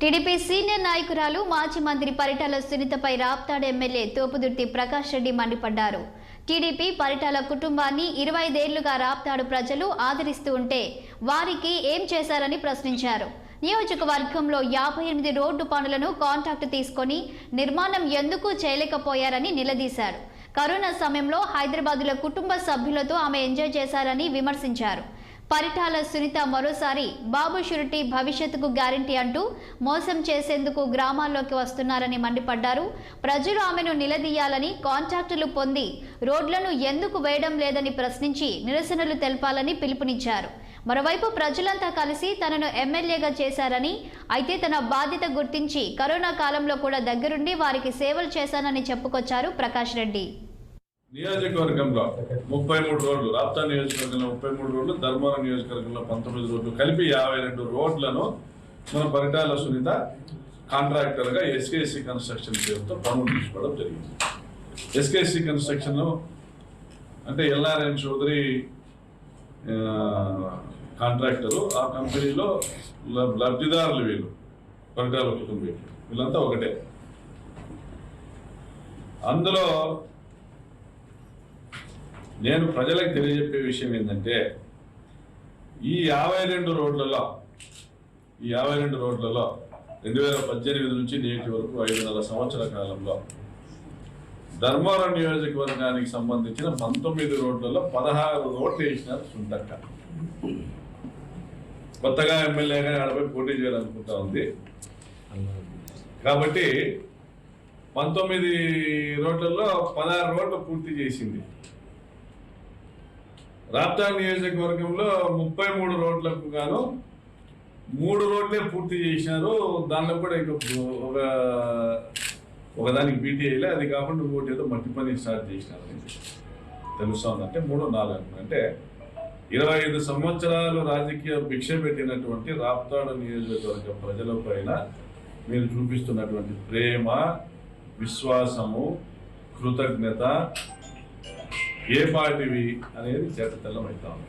TDP senior నాయకురాలు మాజీ మంత్రి పరిటాల సునీతపై రాప్తాడు ఎమ్మెల్యే తోపుదుర్తి ప్రకాష్ రెడ్డి మండిపడ్డారు. టీడీపీ పరిటాల కుటుంబాన్ని 25 ఏళ్లుగా రాప్తాడు ప్రజలు ఆదరిస్తూ ఉంటే వారికి ఏం చేశారని ప్రశ్నించారు. నియోజకవర్గంలో 58 రోడ్డు పనులను కాంట్రాక్ట్ తీసుకొని నిర్మాణం ఎందుకు చేయలేకపోయారని నిలదీశారు. కరోనా సమయంలో హైదరాబాద్లో కుటుంబ సభ్యులతో ఆమె ఎంజాయ్ చేశారని విమర్శించారు. పరిటాల సునీత మరోసారి బాబు షూరిటీ భవిష్యత్తుకు గ్యారంటీ అంటూ మోసం చేసేందుకు గ్రామాల్లోకి వస్తున్నారని మండిపడ్డారు. ప్రజలు ఆమెను నిలదీయాలని, కాంట్రాక్టులు పొంది రోడ్లను ఎందుకు వేయడం లేదని ప్రశ్నించి నిరసనలు తెలపాలని పిలుపునిచ్చారు. మరోవైపు ప్రజలంతా కలిసి తనను ఎమ్మెల్యేగా చేశారని, అయితే తన బాధ్యత గుర్తించి కరోనా కాలంలో కూడా దగ్గరుండి వారికి సేవలు చేశానని చెప్పుకొచ్చారు ప్రకాష్ రెడ్డి. నియోజకవర్గంలో 33 రోడ్లు, రాప్తా నియోజకవర్గంలో 33 రోడ్లు, ధర్మవరం నియోజకవర్గంలో 19 రోడ్లు కలిపి 52 రోడ్లను మన పరిటాల సునీత కాంట్రాక్టర్గా ఎస్కేసి కన్స్ట్రక్షన్ పేరుతో పనులు తీసుకోవడం జరిగింది. ఎస్కేసి కన్స్ట్రక్షన్ అంటే ఎల్ఆర్ఎన్ చౌదరి కాంట్రాక్టరు. ఆ కంపెనీలో లబ్ధిదారులు వీళ్ళు, పరిటాల కుటుంబీకులు, వీళ్ళంతా ఒకటే. అందులో నేను ప్రజలకు తెలియజెప్పే విషయం ఏంటంటే, ఈ 52 రోడ్లలో 2018 నుంచి నేటి వరకు 5.5 సంవత్సరాల కాలంలో ధర్మవరం నియోజకవర్గానికి సంబంధించిన 19 రోడ్లలో 16 రోడ్లు వేసినారు సుంటక్క. కొత్తగా ఎమ్మెల్యేగా ఆడపై పోటీ చేయాలనుకుంటా ఉంది కాబట్టి 19 రోడ్లలో 16 రోడ్లు పూర్తి చేసింది. రాప్తా నియోజకవర్గంలో 33 రోడ్లకు గాను 3 రోడ్లే పూర్తి చేసినారు. దానిలో కూడా ఒకదానికి బీటీఐలే, అది కాకుండా ఇంకోటి ఏదో మట్టి పని స్టార్ట్ చేసినారు తెలుస్తుంది. అంటే 3, 4 అంటే 25 సంవత్సరాలు రాజకీయ భిక్ష పెట్టినటువంటి రాప్తాడు నియోజకవర్గ ప్రజల పైన మీరు చూపిస్తున్నటువంటి ప్రేమ, విశ్వాసము, కృతజ్ఞత ఏ పార్టీవి అనేది చేతతెల్లం అవుతా ఉంది.